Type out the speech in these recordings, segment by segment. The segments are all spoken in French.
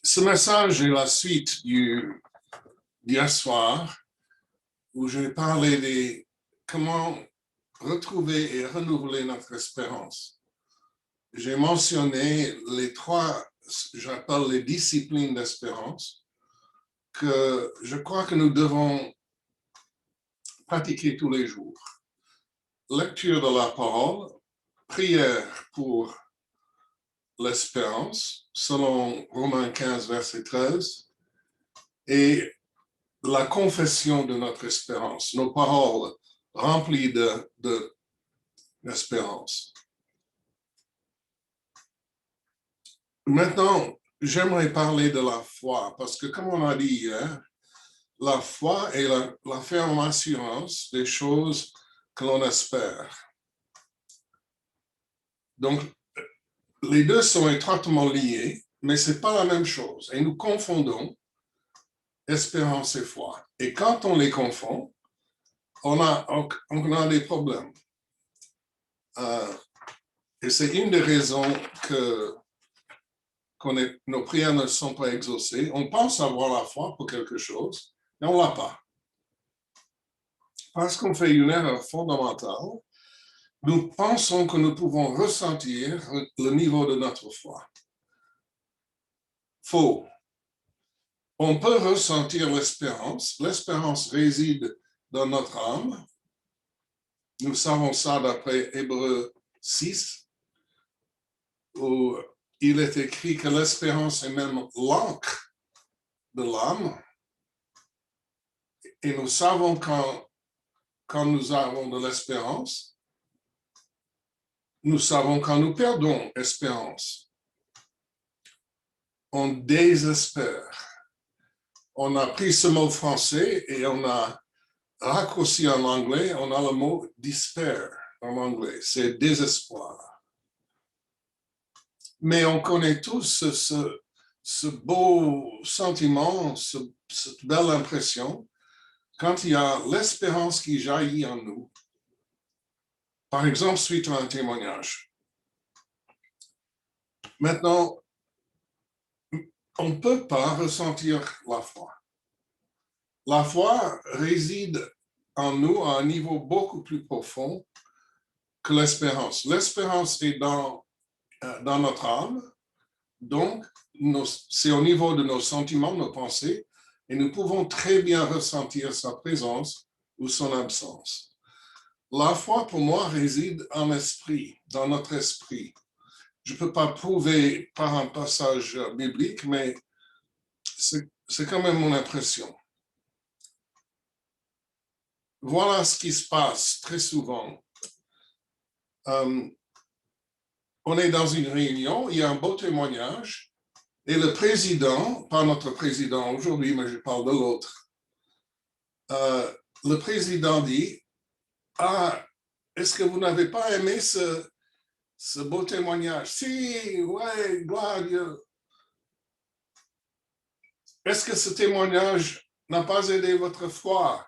Ce message est la suite d'hier soir où j'ai parlé de comment retrouver et renouveler notre espérance. J'ai mentionné les trois, j'appelle les disciplines d'espérance, que je crois que nous devons pratiquer tous les jours. Lecture de la parole, prière pour l'espérance, selon Romains 15, verset 13, et la confession de notre espérance, nos paroles remplies d'espérance. Maintenant, j'aimerais parler de la foi, parce que comme on a dit hier, la foi est la ferme assurance des choses que l'on espère. Donc, les deux sont étroitement liés, mais ce n'est pas la même chose. Et nous confondons espérance et foi. Et quand on les confond, on a des problèmes. Et c'est une des raisons que nos prières ne sont pas exaucées. On pense avoir la foi pour quelque chose, mais on ne l'a pas. Parce qu'on fait une erreur fondamentale, nous pensons que nous pouvons ressentir le niveau de notre foi. Faux. On peut ressentir l'espérance. L'espérance réside dans notre âme. Nous savons ça d'après Hébreux 6, où il est écrit que l'espérance est même l'encre de l'âme. Et nous savons quand nous avons de l'espérance, nous savons quand nous perdons espérance. On désespère. On a pris ce mot français et on a raccourci en anglais, on a le mot despair en anglais, c'est désespoir. Mais on connaît tous ce beau sentiment, cette belle impression, quand il y a l'espérance qui jaillit en nous. Par exemple, suite à un témoignage. Maintenant, on ne peut pas ressentir la foi. La foi réside en nous à un niveau beaucoup plus profond que l'espérance. L'espérance est dans notre âme, donc c'est au niveau de nos sentiments, nos pensées, et nous pouvons très bien ressentir sa présence ou son absence. La foi, pour moi, réside en esprit, dans notre esprit. Je ne peux pas prouver par un passage biblique, mais c'est quand même mon impression. Voilà ce qui se passe très souvent. On est dans une réunion, il y a un beau témoignage, et le président, pas notre président aujourd'hui, mais je parle de l'autre, le président dit, « Ah, est-ce que vous n'avez pas aimé ce beau témoignage? » « Si, ouais, gloire à Dieu. » « Est-ce que ce témoignage n'a pas aidé votre foi? »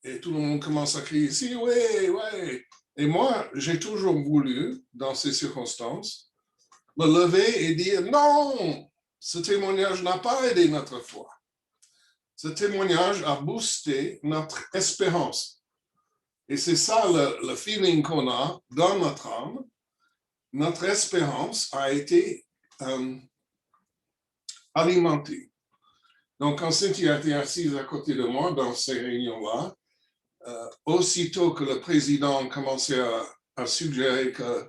Et tout le monde commence à crier, « Si, oui, oui. » Et moi, j'ai toujours voulu, dans ces circonstances, me lever et dire, « Non, ce témoignage n'a pas aidé notre foi. Ce témoignage a boosté notre espérance. » Et c'est ça le feeling qu'on a dans notre âme. Notre espérance a été alimentée. Donc, quand Cynthia était assise à côté de moi dans ces réunions-là, aussitôt que le président commençait à suggérer que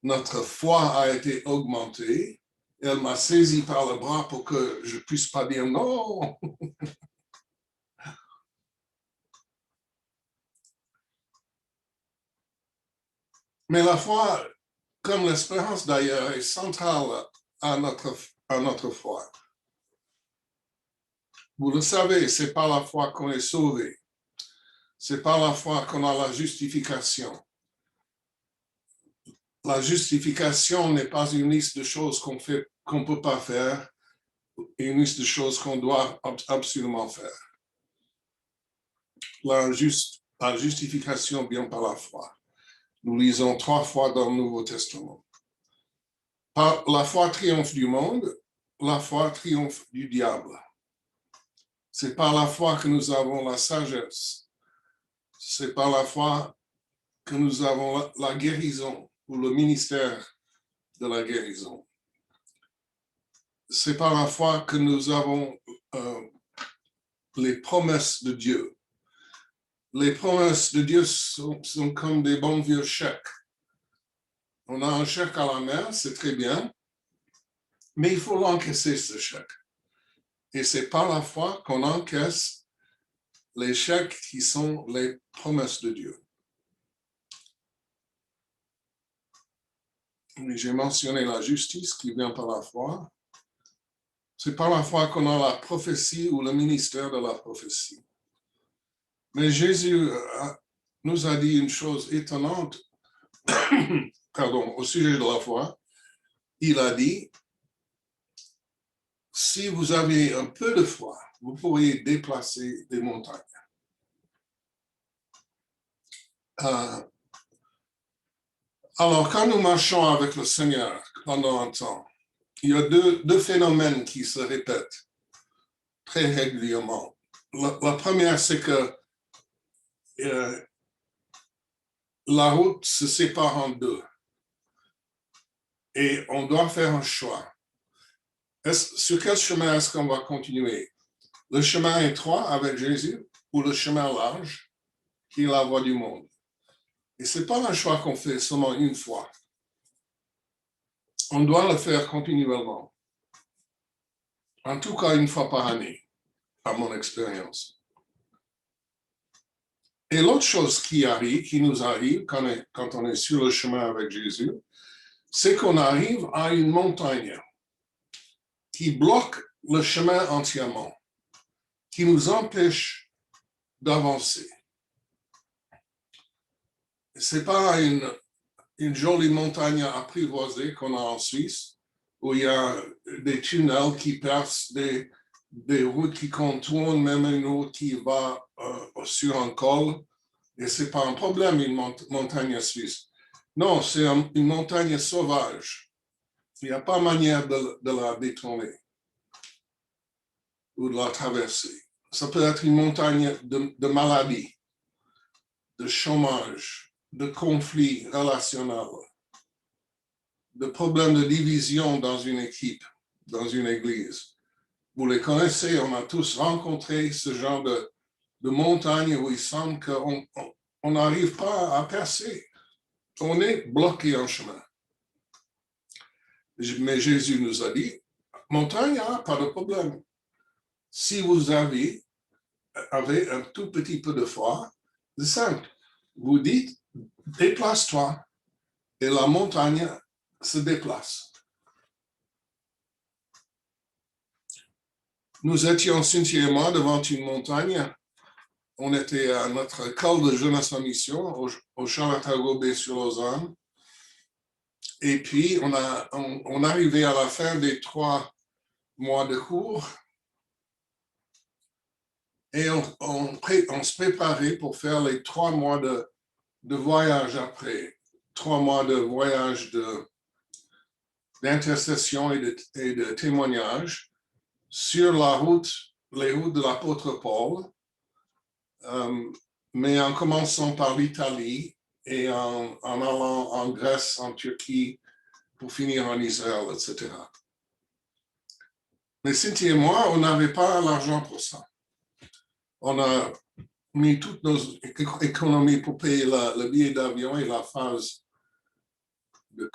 notre foi a été augmentée, elle m'a saisi par le bras pour que je ne puisse pas dire non. Mais la foi, comme l'espérance d'ailleurs, est centrale à notre foi. Vous le savez, c'est par la foi qu'on est sauvé. C'est par la foi qu'on a la justification. La justification n'est pas une liste de choses qu'on ne peut pas faire, une liste de choses qu'on doit absolument faire. La justification vient par la foi. Nous lisons 3 fois dans le Nouveau Testament. Par la foi triomphe du monde, la foi triomphe du diable. C'est par la foi que nous avons la sagesse. C'est par la foi que nous avons la guérison ou le ministère de la guérison. C'est par la foi que nous avons les promesses de Dieu. Les promesses de Dieu sont comme des bons vieux chèques. On a un chèque à la main, c'est très bien, mais il faut l'encaisser, ce chèque. Et c'est par la foi qu'on encaisse les chèques qui sont les promesses de Dieu. J'ai mentionné la justice qui vient par la foi. C'est par la foi qu'on a la prophétie ou le ministère de la prophétie. Mais Jésus nous a dit une chose étonnante au sujet de la foi. Il a dit, si vous avez un peu de foi, vous pourriez déplacer des montagnes. Alors, quand nous marchons avec le Seigneur pendant un temps, il y a deux phénomènes qui se répètent très régulièrement. La première, c'est que la route se sépare en deux et on doit faire un choix. Sur quel chemin est-ce qu'on va continuer? Le chemin étroit avec Jésus ou le chemin large qui est la voie du monde? Et ce n'est pas un choix qu'on fait seulement une fois. On doit le faire continuellement. En tout cas, une fois par année, à mon expérience. Et l'autre chose qui nous arrive quand on est sur le chemin avec Jésus, c'est qu'on arrive à une montagne qui bloque le chemin entièrement, qui nous empêche d'avancer. Ce n'est pas une jolie montagne apprivoisée qu'on a en Suisse, où il y a des tunnels qui percent, des routes qui contournent, même une route qui va sur un col. Et ce n'est pas un problème, une montagne suisse. Non, c'est une montagne sauvage. Il n'y a pas manière de la détourner ou de la traverser. Ça peut être une montagne de maladie, de chômage, de conflits relationnels, de problèmes de division dans une équipe, dans une église. Vous les connaissez, on a tous rencontré ce genre de montagne où il semble qu'on n'arrive pas à percer. On est bloqué en chemin. Mais Jésus nous a dit, montagne, pas de problème. Si vous avez un tout petit peu de foi, c'est simple. Vous dites, déplace-toi, et la montagne se déplace. Nous étions, Cynthia et moi, devant une montagne. On était à notre école de jeunesse en mission, au Champ-Targobé sur Lausanne. Et puis, on arrivait à la fin des 3 mois de cours et on se préparait pour faire les 3 mois de voyage après. 3 mois de voyage d'intercession et de témoignage sur les routes de l'apôtre Paul, mais en commençant par l'Italie et en allant en Grèce, en Turquie, pour finir en Israël, etc. Mais Cynthia et moi, on n'avait pas l'argent pour ça. On a mis toutes nos économies pour payer le billet d'avion et la phase de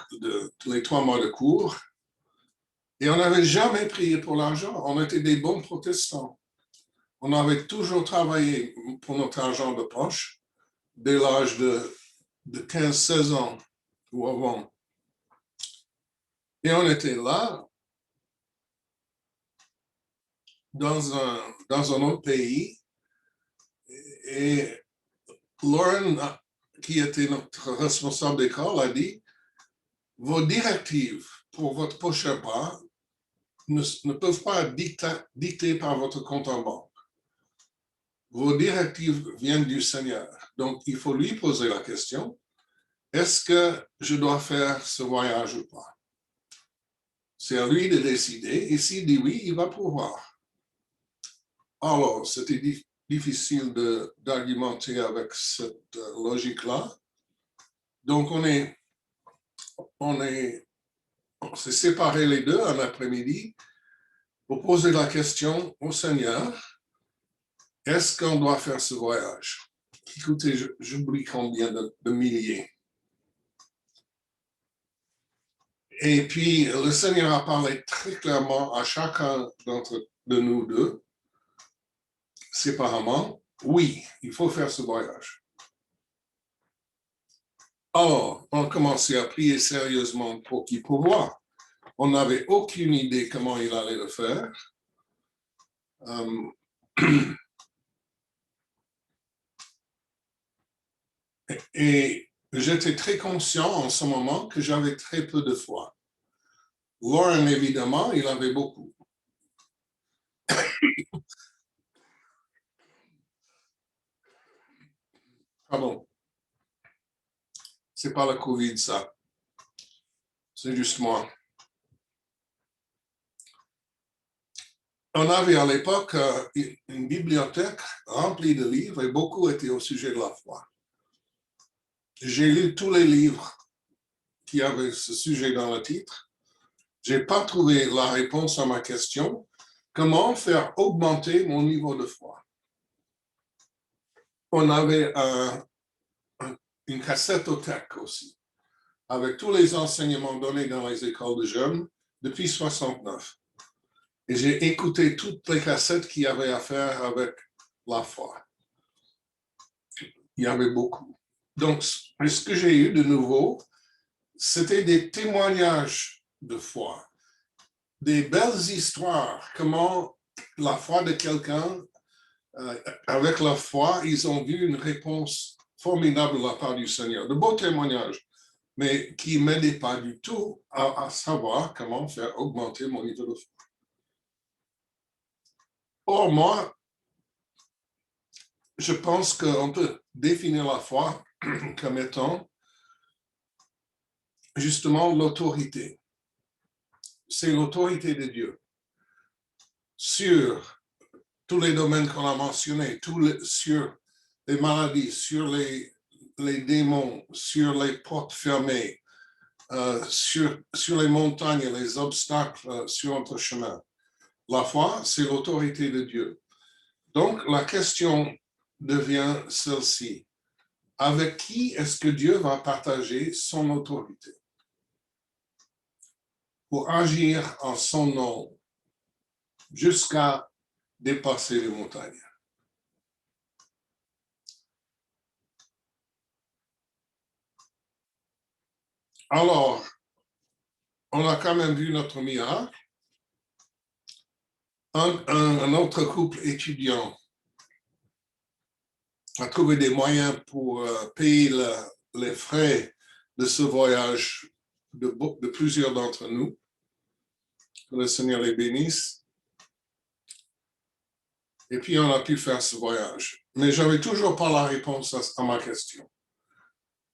les 3 mois de cours. Et on n'avait jamais prié pour l'argent. On était des bons protestants. On avait toujours travaillé pour notre argent de poche dès l'âge de 15-16 ans ou avant. Et on était là, dans un autre pays, et Lauren, qui était notre responsable d'école, a dit, vos directives pour votre prochain pas ne peuvent pas être dictées par votre compte en banque. Vos directives viennent du Seigneur. Donc, il faut lui poser la question, est-ce que je dois faire ce voyage ou pas? C'est à lui de décider. Et s'il dit oui, il va pouvoir. Alors, c'était difficile d'argumenter avec cette logique-là. Donc, on s'est séparés les deux un après-midi pour poser la question au Seigneur, est-ce qu'on doit faire ce voyage? Écoutez, j'oublie combien de milliers. Et puis, le Seigneur a parlé très clairement à chacun de nous deux, séparément, oui, il faut faire ce voyage. Alors, on a commencé à prier sérieusement pour qu'il pourvoie. On n'avait aucune idée comment il allait le faire. Et j'étais très conscient en ce moment que j'avais très peu de foi. Lauren, évidemment, il avait beaucoup. Pardon. C'est pas la COVID, ça. C'est juste moi. On avait à l'époque une bibliothèque remplie de livres et beaucoup étaient au sujet de la foi. J'ai lu tous les livres qui avaient ce sujet dans le titre. Je n'ai pas trouvé la réponse à ma question. Comment faire augmenter mon niveau de foi? On avait une cassettothèque aussi, avec tous les enseignements donnés dans les écoles de jeunes depuis 69. Et j'ai écouté toutes les cassettes qui avaient à faire avec la foi. Il y avait beaucoup. Donc, ce que j'ai eu de nouveau, c'était des témoignages de foi, des belles histoires, comment la foi de quelqu'un, avec la foi, ils ont vu une réponse formidable de la part du Seigneur. De beaux témoignages, mais qui ne m'aidaient pas du tout à savoir comment faire augmenter mon niveau de foi. Or, moi, je pense qu'on peut définir la foi comme étant justement l'autorité. C'est l'autorité de Dieu sur tous les domaines qu'on a mentionnés, sur les maladies, sur les démons, sur les portes fermées, sur les montagnes, les obstacles sur notre chemin. La foi, c'est l'autorité de Dieu. Donc, la question devient celle-ci. Avec qui est-ce que Dieu va partager son autorité pour agir en son nom jusqu'à dépasser les montagnes? Alors, on a quand même vu notre miracle. Un autre couple étudiant a trouvé des moyens pour payer les frais de ce voyage de plusieurs d'entre nous. Que le Seigneur les bénisse. Et puis, on a pu faire ce voyage. Mais je n'avais toujours pas la réponse à ma question.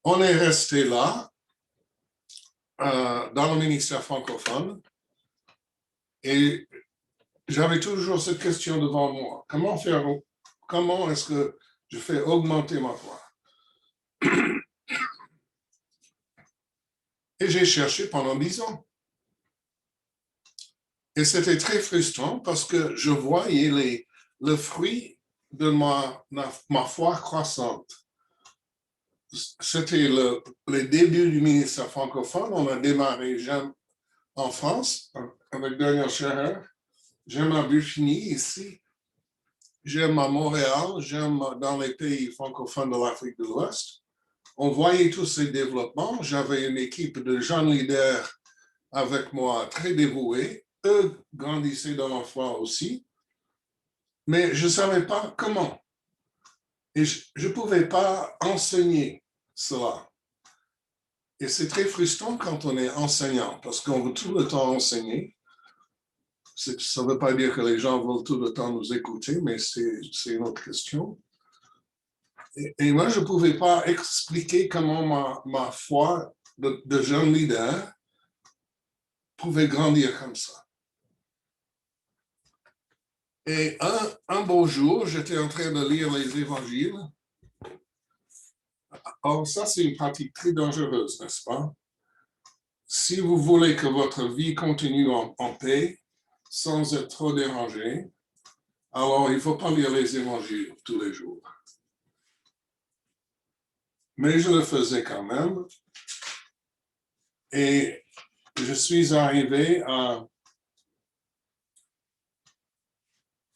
On est resté là, dans le ministère francophone, et j'avais toujours cette question devant moi. Comment est-ce que je fais augmenter ma foi? Et j'ai cherché pendant 10 ans. Et c'était très frustrant parce que je voyais le fruit de ma foi croissante. C'était le début du ministère francophone. On a démarré en France avec Daniel Scherer. J'aime à Burkini ici. J'aime à Montréal. J'aime dans les pays francophones de l'Afrique de l'Ouest. On voyait tous ces développements. J'avais une équipe de jeunes leaders avec moi très dévoués. Eux grandissaient dans la foi aussi. Mais je ne savais pas comment. Et je ne pouvais pas enseigner cela. Et c'est très frustrant quand on est enseignant, parce qu'on veut tout le temps enseigner. Ça ne veut pas dire que les gens veulent tout le temps nous écouter, mais c'est une autre question. Et moi, je ne pouvais pas expliquer comment ma foi de jeune leader pouvait grandir comme ça. Et un beau jour, j'étais en train de lire les évangiles. Or, ça, c'est une pratique très dangereuse, n'est-ce pas? Si vous voulez que votre vie continue en paix, sans être trop dérangé, alors il ne faut pas lire les évangiles tous les jours. Mais je le faisais quand même. Et je suis arrivé à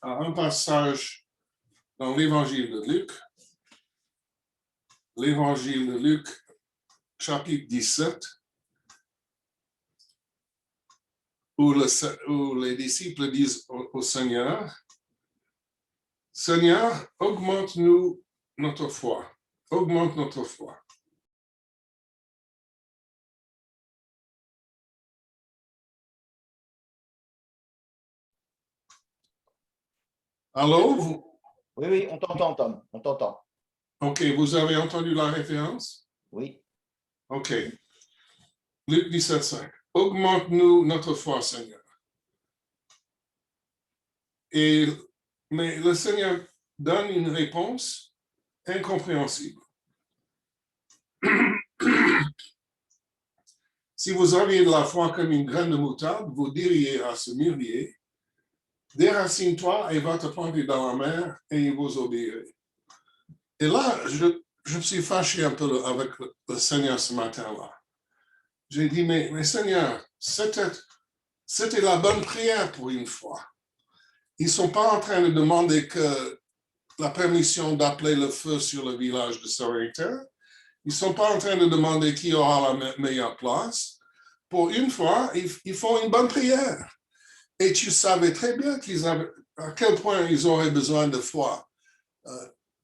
un passage dans l'évangile de Luc. L'évangile de Luc, chapitre 17, où les disciples disent au Seigneur, Seigneur, augmente-nous notre foi. Augmente notre foi. Allô? Oui, on t'entend, Tom. On t'entend. OK, vous avez entendu la référence? Oui. OK. Luc 17, 5. Augmente-nous notre foi, Seigneur. Mais le Seigneur donne une réponse incompréhensible. Si vous aviez de la foi comme une graine de moutarde, vous diriez à ce mûrier, déracine-toi et va te planter dans la mer et il vous obéirait. Et là, je me suis fâché un peu avec le Seigneur ce matin-là. J'ai dit, mais Seigneur, c'était la bonne prière pour une fois. Ils ne sont pas en train de demander que la permission d'appeler le feu sur le village de Samaritains. Ils ne sont pas en train de demander qui aura la meilleure place. Pour une fois, ils font une bonne prière. Et tu savais très bien à quel point ils auraient besoin de foi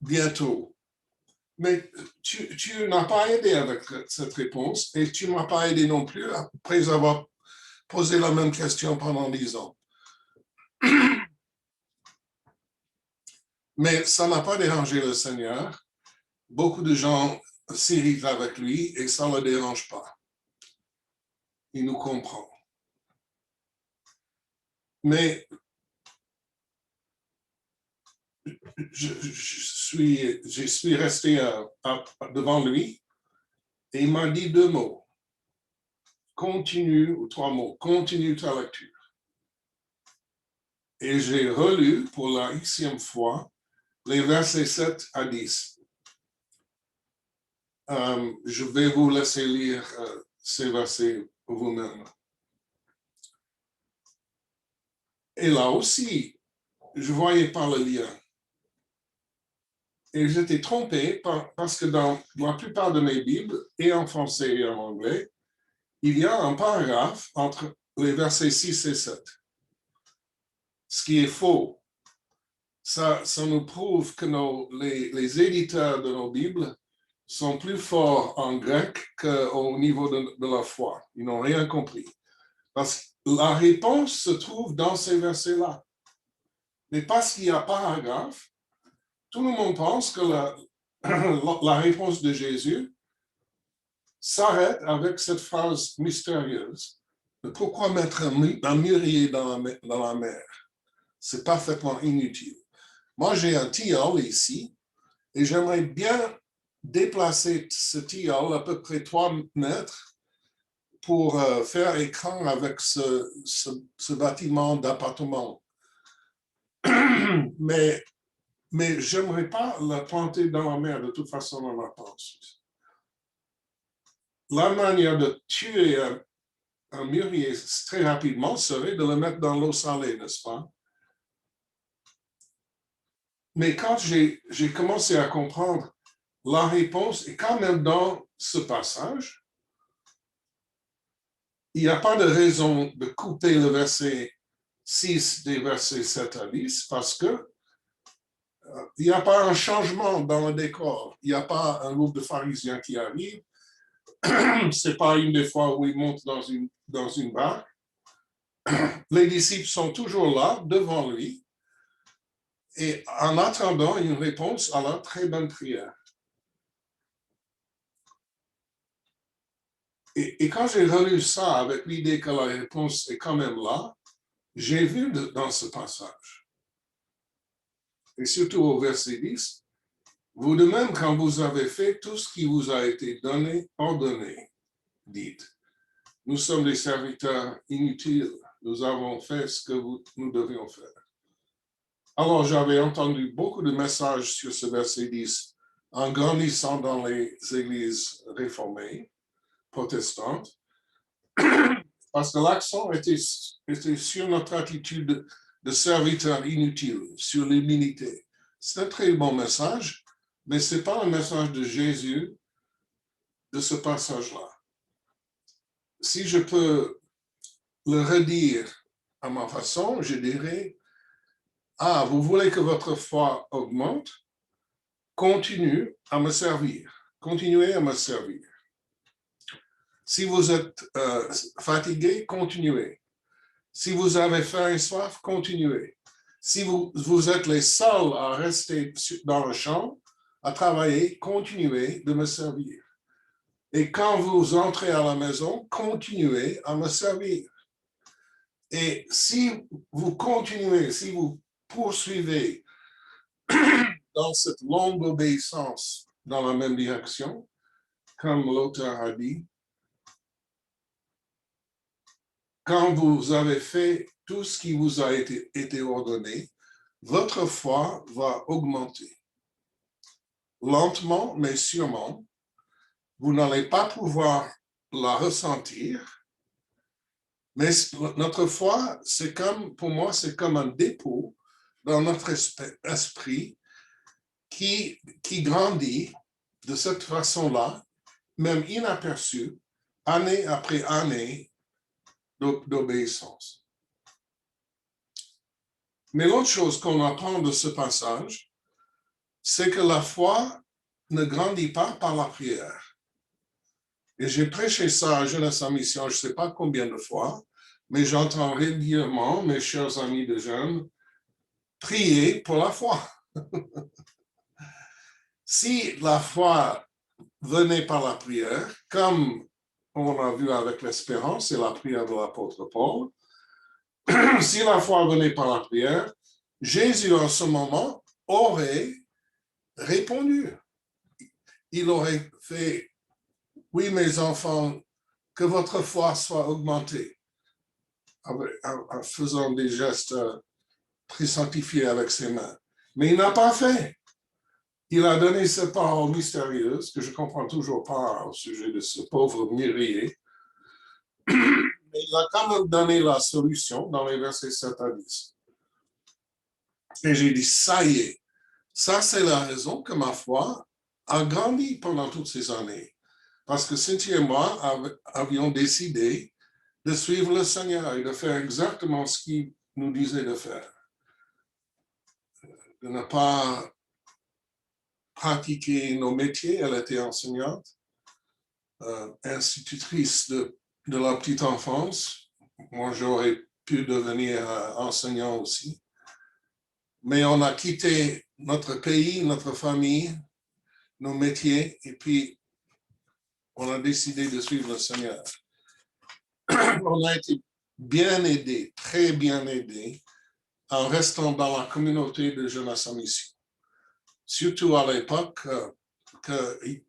bientôt. Mais tu n'as pas aidé avec cette réponse et tu ne m'as pas aidé non plus après avoir posé la même question pendant 10 ans. Mais ça n'a pas dérangé le Seigneur. Beaucoup de gens s'irritent avec lui et ça ne le dérange pas. Il nous comprend. Mais je suis resté devant lui et il m'a dit 2 mots. Continue, ou 3 mots, continue ta lecture. Et j'ai relu pour la Xème fois les versets 7 à 10. Je vais vous laisser lire ces versets vous-même. Et là aussi, je ne voyais pas le lien. Et j'étais trompé parce que dans la plupart de mes Bibles, et en français et en anglais, il y a un paragraphe entre les versets 6 et 7. Ce qui est faux. Ça nous prouve que les éditeurs de nos Bibles sont plus forts en grec qu'au niveau de la foi. Ils n'ont rien compris. Parce que la réponse se trouve dans ces versets-là. Mais parce qu'il y a paragraphe, tout le monde pense que la réponse de Jésus s'arrête avec cette phrase mystérieuse. Pourquoi mettre un mûrier dans la mer? C'est parfaitement inutile. Moi, j'ai un tilleul ici et j'aimerais bien déplacer ce tilleul à peu près 3 mètres pour faire écran avec ce bâtiment d'appartement. Mais j'aimerais pas la planter dans la mer, de toute façon, on la pense. La manière de tuer un mûrier très rapidement serait de le mettre dans l'eau salée, n'est-ce pas? Mais quand j'ai commencé à comprendre, la réponse est quand même dans ce passage. Il n'y a pas de raison de couper le verset 6 des versets 7 à 10 parce que il n'y a pas un changement dans le décor. Il n'y a pas un groupe de pharisiens qui arrive. Ce n'est pas une des fois où ils montent dans une barque. Les disciples sont toujours là, devant lui, et en attendant une réponse à leur très bonne prière. Et quand j'ai relu ça avec l'idée que la réponse est quand même là, j'ai vu dans ce passage, et surtout au verset 10, vous de même, quand vous avez fait tout ce qui vous a été donné, ordonné, dites, nous sommes des serviteurs inutiles, nous avons fait ce que nous devions faire. Alors, j'avais entendu beaucoup de messages sur ce verset 10 en grandissant dans les églises réformées, protestantes, parce que l'accent était sur notre attitude de serviteur inutile, sur l'humilité. C'est un très bon message, mais ce n'est pas un message de Jésus de ce passage-là. Si je peux le redire à ma façon, je dirais, ah, vous voulez que votre foi augmente? Continuez à me servir. Continuez à me servir. Si vous êtes fatigué, continuez. Si vous avez faim et soif, continuez. Si vous êtes les seuls à rester dans le champ, à travailler, continuez de me servir. Et quand vous entrez à la maison, continuez à me servir. Et si vous continuez, si vous poursuivez dans cette longue obéissance dans la même direction, comme l'auteur a dit, quand vous avez fait tout ce qui vous a été ordonné, votre foi va augmenter. Lentement, mais sûrement, vous n'allez pas pouvoir la ressentir, mais notre foi, c'est comme, pour moi, c'est comme un dépôt dans notre esprit qui grandit de cette façon-là, même inaperçu, année après année d'obéissance. Mais l'autre chose qu'on apprend de ce passage, c'est que la foi ne grandit pas par la prière. Et j'ai prêché ça à Jeunesse en Mission, je ne sais pas combien de fois, mais j'entends régulièrement mes chers amis de jeunes prier pour la foi. Si la foi venait par la prière, comme on a vu avec l'espérance et la prière de l'apôtre Paul, si la foi venait par la prière, Jésus en ce moment aurait répondu. Il aurait fait, oui mes enfants, que votre foi soit augmentée, en faisant des gestes très sanctifiés avec ses mains. Mais il n'a pas fait. Il a donné ces paroles mystérieuses que je ne comprends toujours pas au sujet de ce pauvre mûrier. Mais il a quand même donné la solution dans les versets 7 à 10. Et j'ai dit, ça y est, ça c'est la raison que ma foi a grandi pendant toutes ces années. Parce que Cynthia et moi avions décidé de suivre le Seigneur et de faire exactement ce qu'il nous disait de faire. De ne pas pratiquer nos métiers. Elle était enseignante, institutrice de la petite enfance. Moi, j'aurais pu devenir enseignant aussi. Mais on a quitté notre pays, notre famille, nos métiers, et puis on a décidé de suivre le Seigneur. On a été bien aidés, très bien aidés, en restant dans la communauté de Jeunesse en Mission. Surtout à l'époque, il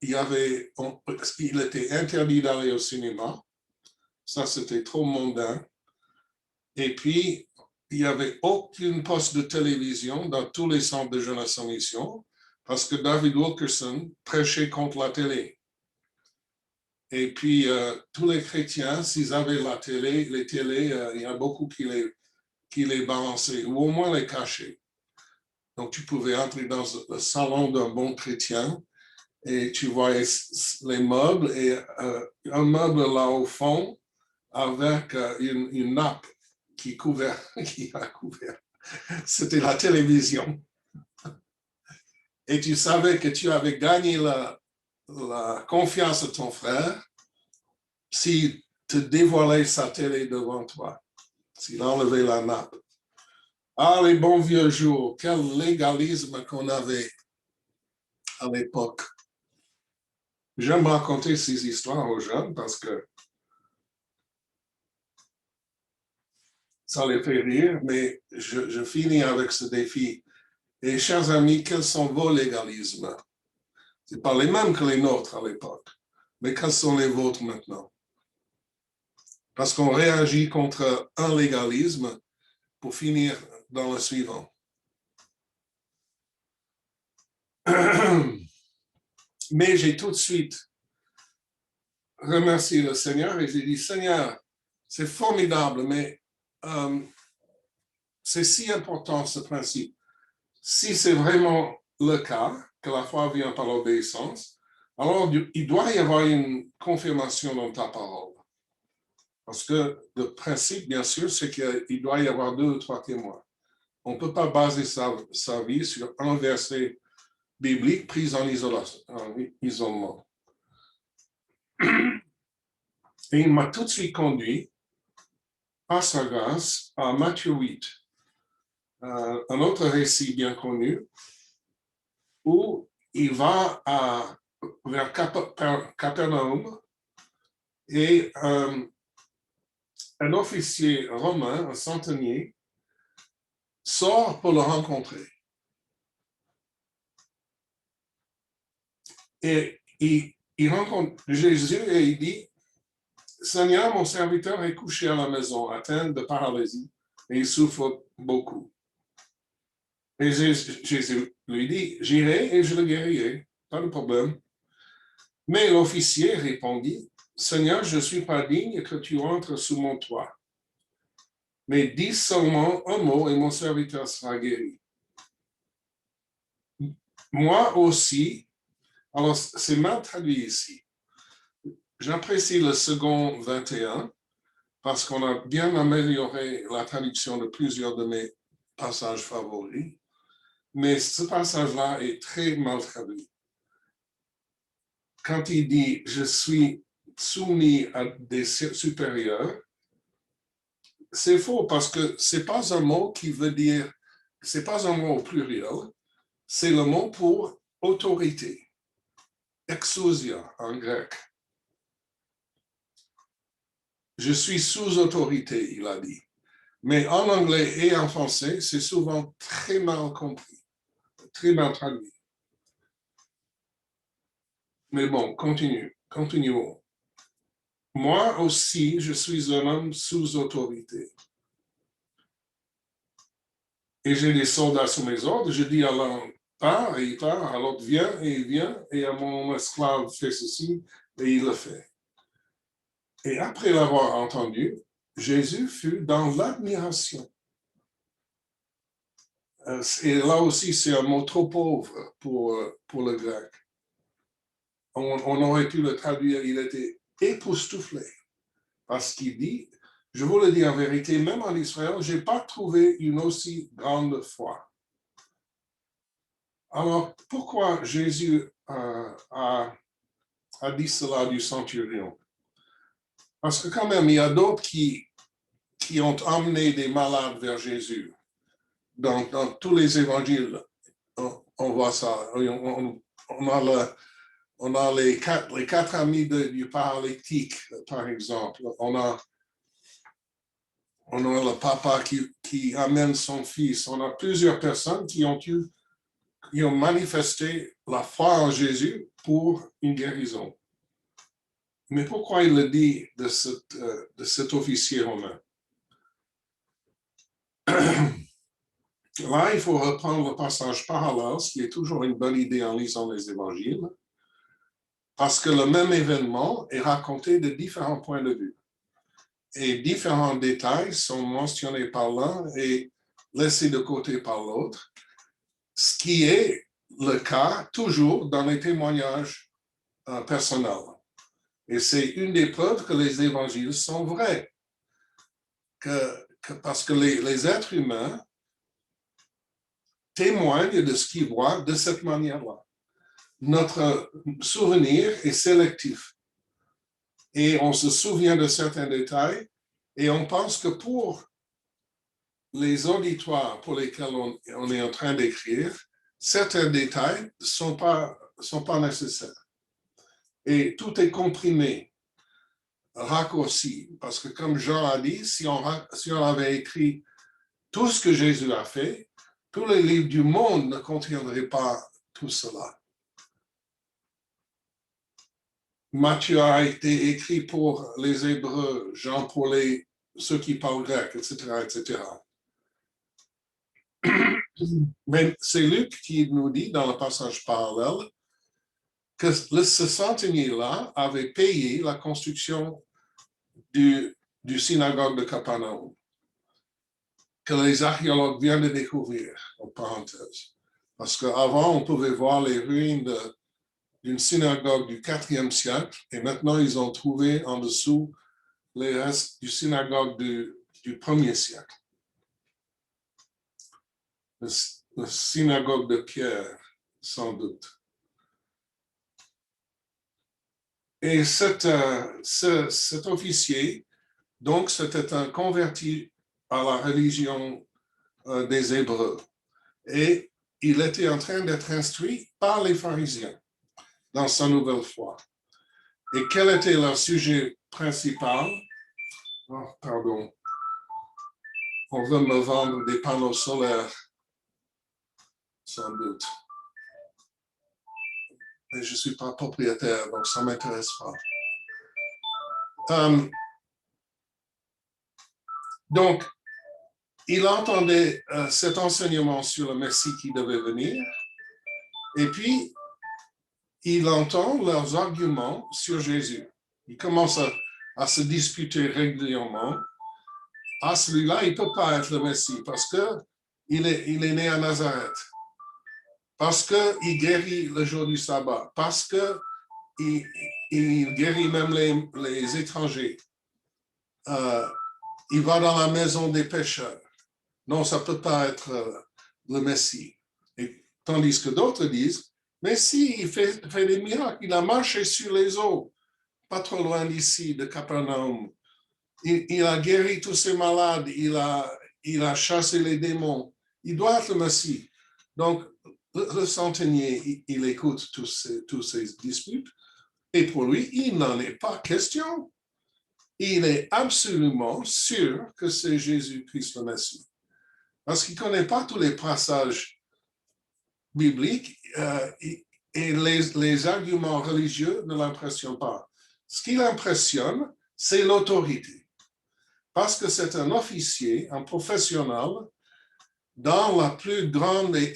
était interdit d'aller au cinéma. Ça, c'était trop mondain. Et puis, il n'y avait aucune poste de télévision dans tous les centres de Jeunesse en Mission parce que David Wilkerson prêchait contre la télé. Et puis, tous les chrétiens, s'ils avaient la télé, les télés, il y a beaucoup qui les balançaient, ou au moins les cachaient. Donc, tu pouvais entrer dans le salon d'un bon chrétien et tu voyais les meubles et un meuble là au fond avec une nappe qui a couvert. C'était la télévision. Et tu savais que tu avais gagné la confiance de ton frère s'il te dévoilait sa télé devant toi, s'il enlevait la nappe. Ah, les bons vieux jours, quel légalisme qu'on avait à l'époque. j'aime raconter ces histoires aux jeunes parce que ça les fait rire, mais je finis avec ce défi. Et chers amis, quels sont vos légalismes? Ce n'est pas les mêmes que les nôtres à l'époque, mais quels sont les vôtres maintenant? Parce qu'on réagit contre un légalisme pour finir dans le suivant. Mais j'ai tout de suite remercié le Seigneur et j'ai dit, Seigneur, c'est formidable, mais c'est si important ce principe. Si c'est vraiment le cas, que la foi vient par l'obéissance, alors il doit y avoir une confirmation dans ta parole. Parce que le principe, bien sûr, c'est qu'il doit y avoir 2 ou 3 témoins. On ne peut pas baser sa vie sur un verset biblique pris en isolement. Et il m'a tout de suite conduit, par sa grâce, à Matthieu 8, un autre récit bien connu, où il va vers Capernaum et un officier romain, un centenier, sort pour le rencontrer. Et il rencontre Jésus et il dit, Seigneur, mon serviteur est couché à la maison, atteint de paralysie, et il souffre beaucoup. Et Jésus lui dit, j'irai et je le guérirai, pas de problème. Mais l'officier répondit, Seigneur, je ne suis pas digne que tu entres sous mon toit. Mais dis seulement un mot et mon serviteur sera guéri. Moi aussi, alors c'est mal traduit ici. J'apprécie le second 21 parce qu'on a bien amélioré la traduction de plusieurs de mes passages favoris. Mais ce passage-là est très mal traduit. Quand il dit « je suis soumis à des supérieurs », c'est faux parce que ce n'est pas un mot qui veut dire, ce n'est pas un mot au pluriel, c'est le mot pour autorité, exousia en grec. Je suis sous autorité, il a dit. Mais en anglais et en français, c'est souvent très mal compris, très mal traduit. Mais bon, continuons. Moi aussi, je suis un homme sous autorité. Et j'ai des soldats sous mes ordres, je dis à l'un, pars, et il part, à l'autre, viens, et il vient, et à mon esclave, fait ceci, et il le fait. Et après l'avoir entendu, Jésus fut dans l'admiration. Et là aussi, c'est un mot trop pauvre pour le grec. On aurait pu le traduire, il était époustouflé, parce qu'il dit, je vous le dis en vérité, même en Israël, je n'ai pas trouvé une aussi grande foi. Alors, pourquoi Jésus a dit cela du centurion? Parce que quand même, il y a d'autres qui ont emmené des malades vers Jésus. Dans tous les évangiles, on voit ça. On a les quatre amis du paralytique, par exemple. On a le papa qui amène son fils. On a plusieurs personnes qui ont manifesté la foi en Jésus pour une guérison. Mais pourquoi il le dit de cet officier romain? Là, il faut reprendre le passage parallèle, ce qui est toujours une bonne idée en lisant les évangiles, parce que le même événement est raconté de différents points de vue. Et différents détails sont mentionnés par l'un et laissés de côté par l'autre, ce qui est le cas toujours dans les témoignages personnels. Et c'est une des preuves que les évangiles sont vrais. Parce que les êtres humains témoignent de ce qu'ils voient de cette manière-là. Notre souvenir est sélectif. Et on se souvient de certains détails et on pense que pour les auditoires pour lesquels on est en train d'écrire, certains détails ne sont pas nécessaires. et tout est comprimé, raccourci. Parce que comme Jean a dit, si on avait écrit tout ce que Jésus a fait, tous les livres du monde ne contiendraient pas tout cela. Matthieu a été écrit pour les Hébreux, Jean pour ceux qui parlent grec, etc., etc. Mais c'est Luc qui nous dit dans le passage parallèle que ce centenier-là avait payé la construction du synagogue de Capernaum, que les archéologues viennent de découvrir, en parenthèse. Parce qu'avant, on pouvait voir les ruines d'une synagogue du IVe siècle, et maintenant, ils ont trouvé en dessous les restes du synagogue du 1er siècle. Le synagogue de Pierre, sans doute. Et cet officier, donc, c'était un converti à la religion des Hébreux. Et il était en train d'être instruit par les pharisiens dans sa nouvelle foi. Et quel était leur sujet principal? Oh, pardon. On veut me vendre des panneaux solaires, sans doute. Mais je ne suis pas propriétaire, donc ça ne m'intéresse pas. Donc, il entendait cet enseignement sur le Messie qui devait venir, et puis il entend leurs arguments sur Jésus. Il commence à se disputer régulièrement. Ah, celui-là, il ne peut pas être le Messie parce qu'il est né à Nazareth, parce qu'il guérit le jour du sabbat, parce qu'il guérit même les étrangers. Il va dans la maison des pécheurs. Non, ça ne peut pas être le Messie. Et, tandis que d'autres disent, mais si, il fait des miracles, il a marché sur les eaux, pas trop loin d'ici, de Capernaum. Il a guéri tous ces malades, il a chassé les démons. Il doit être le Messie. Donc, le centenier, il écoute tous ces disputes, et pour lui, il n'en est pas question. Il est absolument sûr que c'est Jésus-Christ le Messie. Parce qu'il ne connaît pas tous les passages bibliques et les arguments religieux ne l'impressionnent pas. Ce qui l'impressionne, c'est l'autorité. Parce que c'est un officier, un professionnel, dans la plus grande et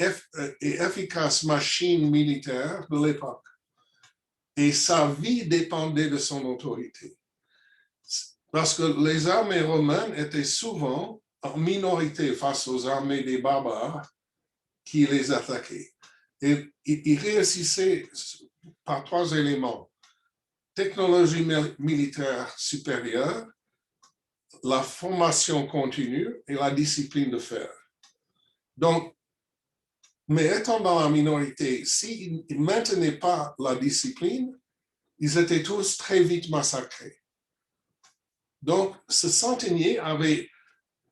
efficace machine militaire de l'époque. Et sa vie dépendait de son autorité. Parce que les armées romaines étaient souvent en minorité face aux armées des barbares qui les attaquaient. Et il réussissait par 3 éléments. Technologie militaire supérieure, la formation continue et la discipline de fer. Donc, mais étant dans la minorité, s'ils ne maintenaient pas la discipline, ils étaient tous très vite massacrés. Donc, ce centenier avait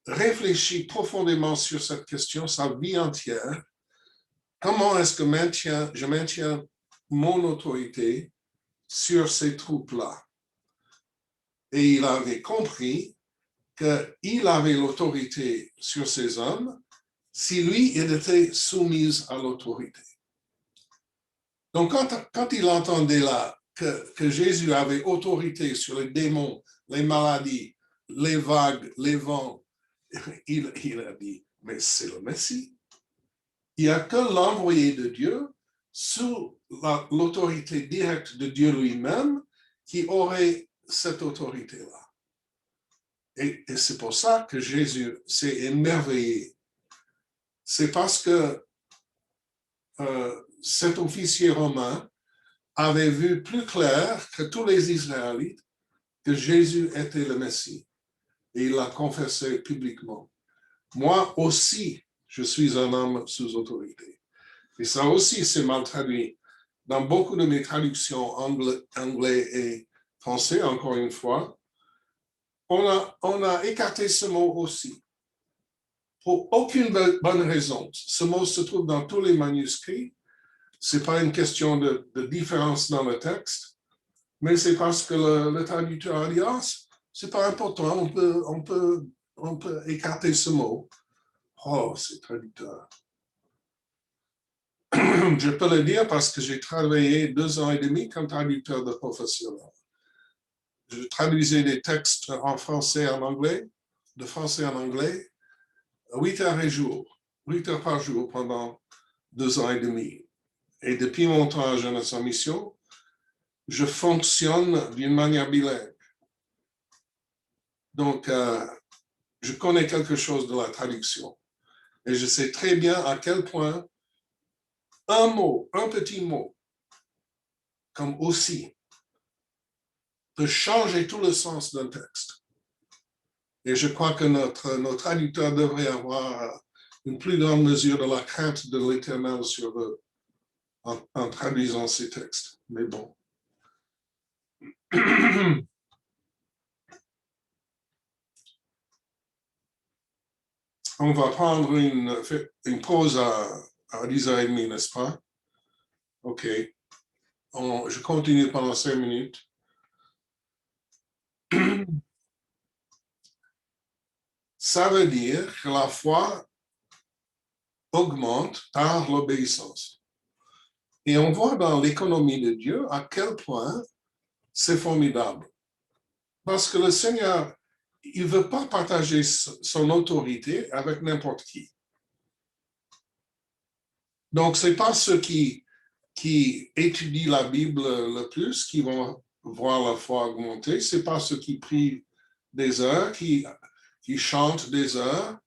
réfléchi profondément sur cette question sa vie entière. Comment est-ce que je maintiens mon autorité sur ces troupes-là? Et il avait compris qu'il avait l'autorité sur ces hommes si lui, il était soumis à l'autorité. Donc, quand il entendait là que Jésus avait autorité sur les démons, les maladies, les vagues, les vents, il a dit, mais c'est le Messie. Il n'y a que l'envoyé de Dieu sous l'autorité directe de Dieu lui-même qui aurait cette autorité-là. Et c'est pour ça que Jésus s'est émerveillé. C'est parce que cet officier romain avait vu plus clair que tous les Israélites que Jésus était le Messie. Et il l'a confessé publiquement. Moi aussi, je suis un homme sous autorité. Et ça aussi, c'est mal traduit. Dans beaucoup de mes traductions anglais et français, encore une fois, on a écarté ce mot aussi. Pour aucune bonne raison. Ce mot se trouve dans tous les manuscrits. Ce n'est pas une question de différence dans le texte. Mais c'est parce que le traducteur a dit, ah, c'est pas important, on peut écarter ce mot. Oh, c'est traducteur. Je peux le dire parce que j'ai travaillé 2 ans et demi comme traducteur de professionnel. Je traduisais des textes en français et en anglais, de français en anglais, 8 heures et jour, 8 heures par jour pendant 2 ans et demi. Et depuis mon temps à Jeunesse en Mission, je fonctionne d'une manière bilingue. Donc, je connais quelque chose de la traduction. Et je sais très bien à quel point un mot, un petit mot, comme aussi, peut changer tout le sens d'un texte. Et je crois que nos traducteurs devraient avoir une plus grande mesure de la crainte de l'Éternel sur eux en traduisant ces textes. Mais bon. On va prendre une pause à 10h30, n'est-ce pas? OK. Je continue pendant 5 minutes. Ça veut dire que la foi augmente par l'obéissance. Et on voit dans l'économie de Dieu à quel point c'est formidable. Parce que le Seigneur, il ne veut pas partager son autorité avec n'importe qui. Donc, ce n'est pas ceux qui étudient la Bible le plus qui vont voir la foi augmenter, ce n'est pas ceux qui prient des heures, qui chantent des heures.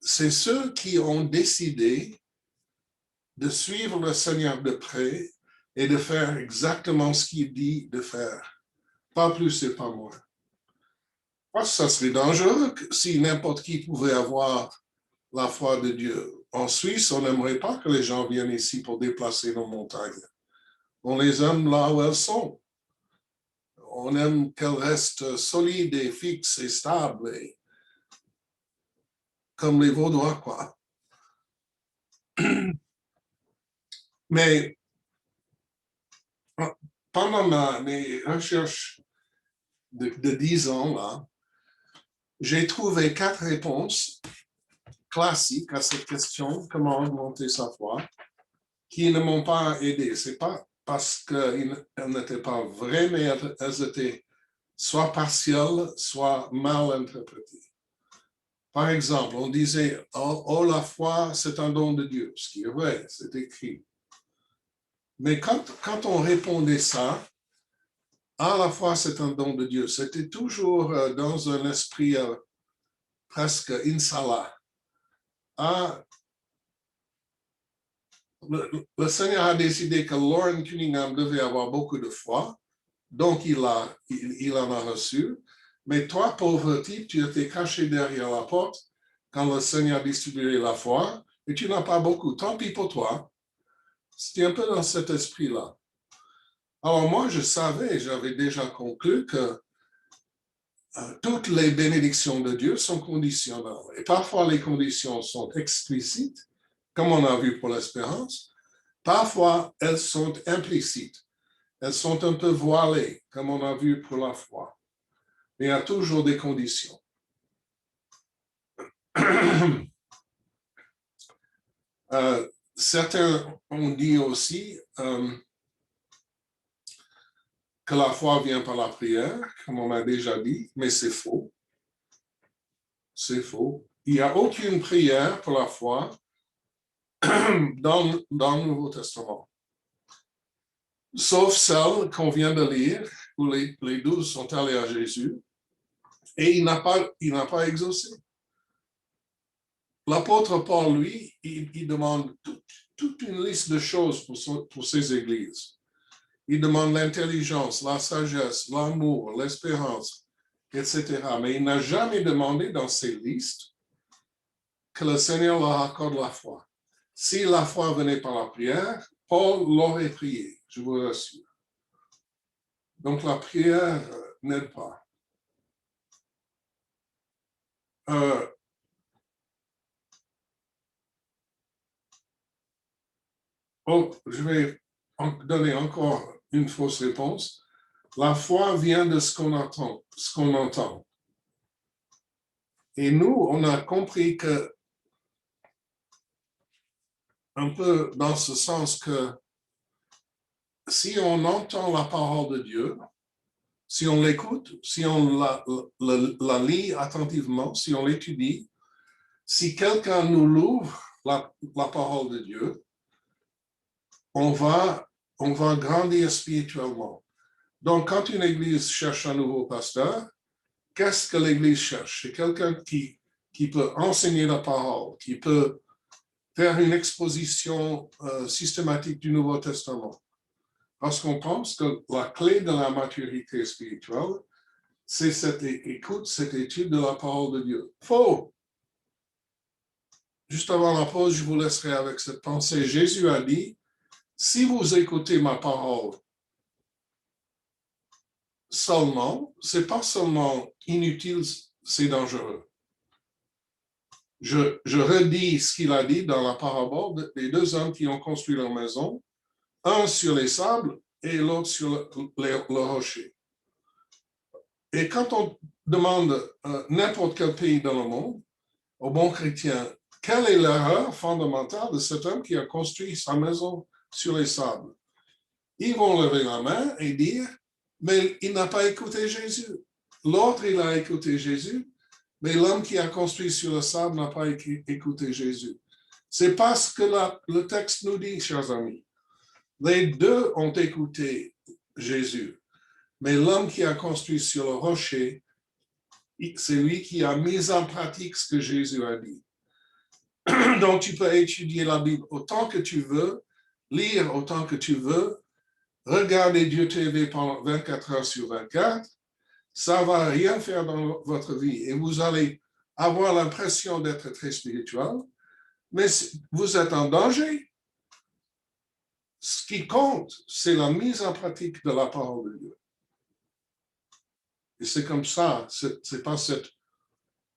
C'est ceux qui ont décidé de suivre le Seigneur de près et de faire exactement ce qu'il dit de faire. Pas plus et pas moins. Parce que ça serait dangereux si n'importe qui pouvait avoir la foi de Dieu. En Suisse, on n'aimerait pas que les gens viennent ici pour déplacer nos montagnes. On les aime là où elles sont. On aime qu'elles restent solides et fixes et stables, et comme les Vaudois, quoi. Mais pendant mes recherches de 10 ans, là, j'ai trouvé 4 réponses classiques à cette question, comment augmenter sa foi, qui ne m'ont pas aidé. Ce n'est pas parce qu'elles n'étaient pas vraies, mais elles étaient soit partielles, soit mal interprétées. Par exemple, on disait, oh, la foi, c'est un don de Dieu, ce qui est vrai, c'est écrit. Mais quand on répondait ça, à la foi, c'est un don de Dieu, c'était toujours dans un esprit presque insala. Le Seigneur a décidé que Lauren Cunningham devait avoir beaucoup de foi, donc il en a reçu. Mais toi, pauvre type, tu étais caché derrière la porte quand le Seigneur distribuait la foi, et tu n'as pas beaucoup. Tant pis pour toi. C'était un peu dans cet esprit-là. Alors moi, je savais, j'avais déjà conclu que toutes les bénédictions de Dieu sont conditionnelles. Et parfois, les conditions sont explicites, comme on a vu pour l'espérance. Parfois, elles sont implicites. Elles sont un peu voilées, comme on a vu pour la foi. Mais il y a toujours des conditions. Certains ont dit aussi que la foi vient par la prière, comme on a déjà dit, mais c'est faux. C'est faux. Il n'y a aucune prière pour la foi dans le Nouveau Testament. Sauf celle qu'on vient de lire, où les 12 sont allés à Jésus, et il n'a pas exaucé. L'apôtre Paul, lui, il demande toute une liste de choses pour ses églises. Il demande l'intelligence, la sagesse, l'amour, l'espérance, etc. Mais il n'a jamais demandé dans ces listes que le Seigneur leur accorde la foi. Si la foi venait par la prière, Paul l'aurait prié, je vous rassure. Donc la prière n'aide pas. Je vais donner encore une fausse réponse. La foi vient de ce qu'on entend. Et nous, on a compris que, un peu dans ce sens que si on entend la parole de Dieu, si on l'écoute, si on la lit attentivement, si on l'étudie, si quelqu'un nous l'ouvre, la parole de Dieu, on va grandir spirituellement. Donc, quand une église cherche un nouveau pasteur, qu'est-ce que l'église cherche? C'est quelqu'un qui peut enseigner la parole, qui peut faire une exposition systématique du Nouveau Testament. Parce qu'on pense que la clé de la maturité spirituelle, c'est cette écoute, cette étude de la parole de Dieu. Faux! Juste avant la pause, je vous laisserai avec cette pensée. Jésus a dit, si vous écoutez ma parole seulement, c'est pas seulement inutile, c'est dangereux. Je redis ce qu'il a dit dans la parabole des deux hommes qui ont construit leur maison, un sur les sables et l'autre sur le rocher. Et quand on demande n'importe quel pays dans le monde, aux bons chrétiens, quelle est l'erreur fondamentale de cet homme qui a construit sa maison sur les sables? Ils vont lever la main et dire, mais il n'a pas écouté Jésus. L'autre, il a écouté Jésus, mais l'homme qui a construit sur le sable n'a pas écouté Jésus. C'est parce que le texte nous dit, chers amis, les deux ont écouté Jésus, mais l'homme qui a construit sur le rocher, c'est lui qui a mis en pratique ce que Jésus a dit. Donc, tu peux étudier la Bible autant que tu veux, lire autant que tu veux, regarder Dieu TV pendant 24 heures sur 24, ça ne va rien faire dans votre vie et vous allez avoir l'impression d'être très spirituel, mais vous êtes en danger. Ce qui compte, c'est la mise en pratique de la parole de Dieu. Et c'est comme ça, c'est pas cette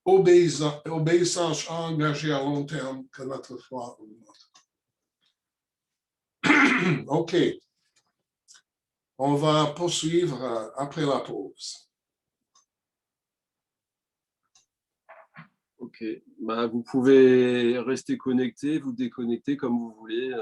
obéissance engagée à long terme que notre foi augmente. OK. On va poursuivre après la pause. OK. Bah, vous pouvez rester connecté, vous déconnecter comme vous voulez.